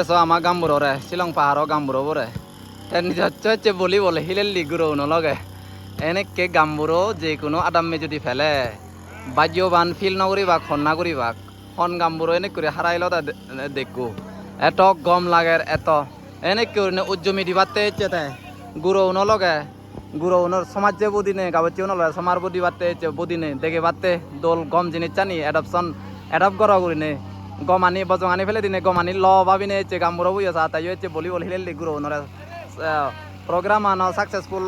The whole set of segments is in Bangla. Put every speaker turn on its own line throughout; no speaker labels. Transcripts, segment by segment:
eso ama gamburo re silong paharo gamburo bore ten hচ্ছে বলি বলে হিলেলি গুরো নলগে এনেকে গাম্বুরো যে কোনো আদামে যদি ফেলে বাজ্যবান ফিল নগরী বা খন্না করি বা খন গাম্বুরো এনে করে হারাইল দেখো এত গম লাগের এত এনে করে উজ্জমি দিবাতে চেতে গুরো নলগে গুরো উনর সমাজ যে বুদিনে গাবচি নলগে সমার বুদি বাতে বুদিনে দেখে বাতে দোল গম জিনিস চানি অ্যাডপশন অ্যাডপ করা করিনে গমানি বজঙানি ফেলে দিনে গমানি ল ভাবিনে হচ্ছে গাম্বুরো বুঝে সাথে হচ্ছে বলি বলে হিলেলি গুরো নরে program ano successful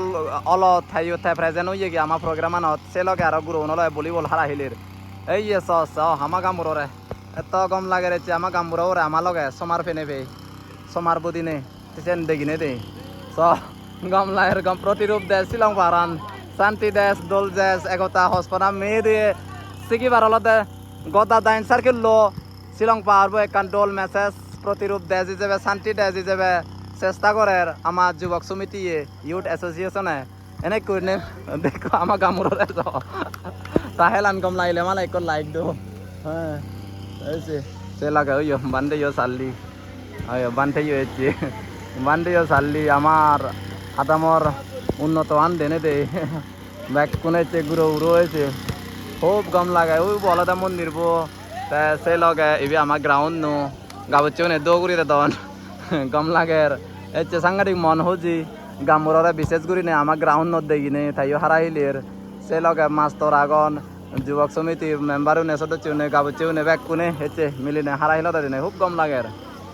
olo thayo tha present hoye gi ama program ano seloge aro guru nolo volleyball hara hilir ei so hama gamuro re eto gom lage re ama gamuro re ama loge somar fene be somar bodine tisen degine de so gom lager gom protirup de silong paran santi des dol des egota hospana me de sigi barolode goda dain circle lo silong parbo ekan dol message protirup des jebe santi des jebe চেষ্টা করে আমার যুবক সমিতি ইউথ অ্যাসোসিয়েশনে এনে করে দেখো আমার গামুরে তাহেলান কম লাইলে মালা এক লাইক দো হ্যাঁ সে লাগে ওই বান্ধে সাল্লি বান্ধে বান্ধে সাল্লি আমার আদামর উন্নত আন দেনে দে ব্যাগ কোনে গুঁড়ো উড়ো হয়েছে খুব গম লাগে ওই বলাদা মন্দির বো সে লগে এবি আমার গ্রাউন্ড নো গাবচ্ছে দৌড়ি দন গম লাগের এচ্ছে সাংঘাতিক মন হজি গামুররে বিশেষ করি নে আমার গ্রাউন্ড নত দেখিনে তাইও হারাইলের সে লগে মাস্তর আগন যুবক সমিতি মেম্বারও নে সদস্য নে গাবচ্ছে ব্যাগ কোনে হেচ্ছে মিলিনে হারাইল দিনে খুব গম লাগের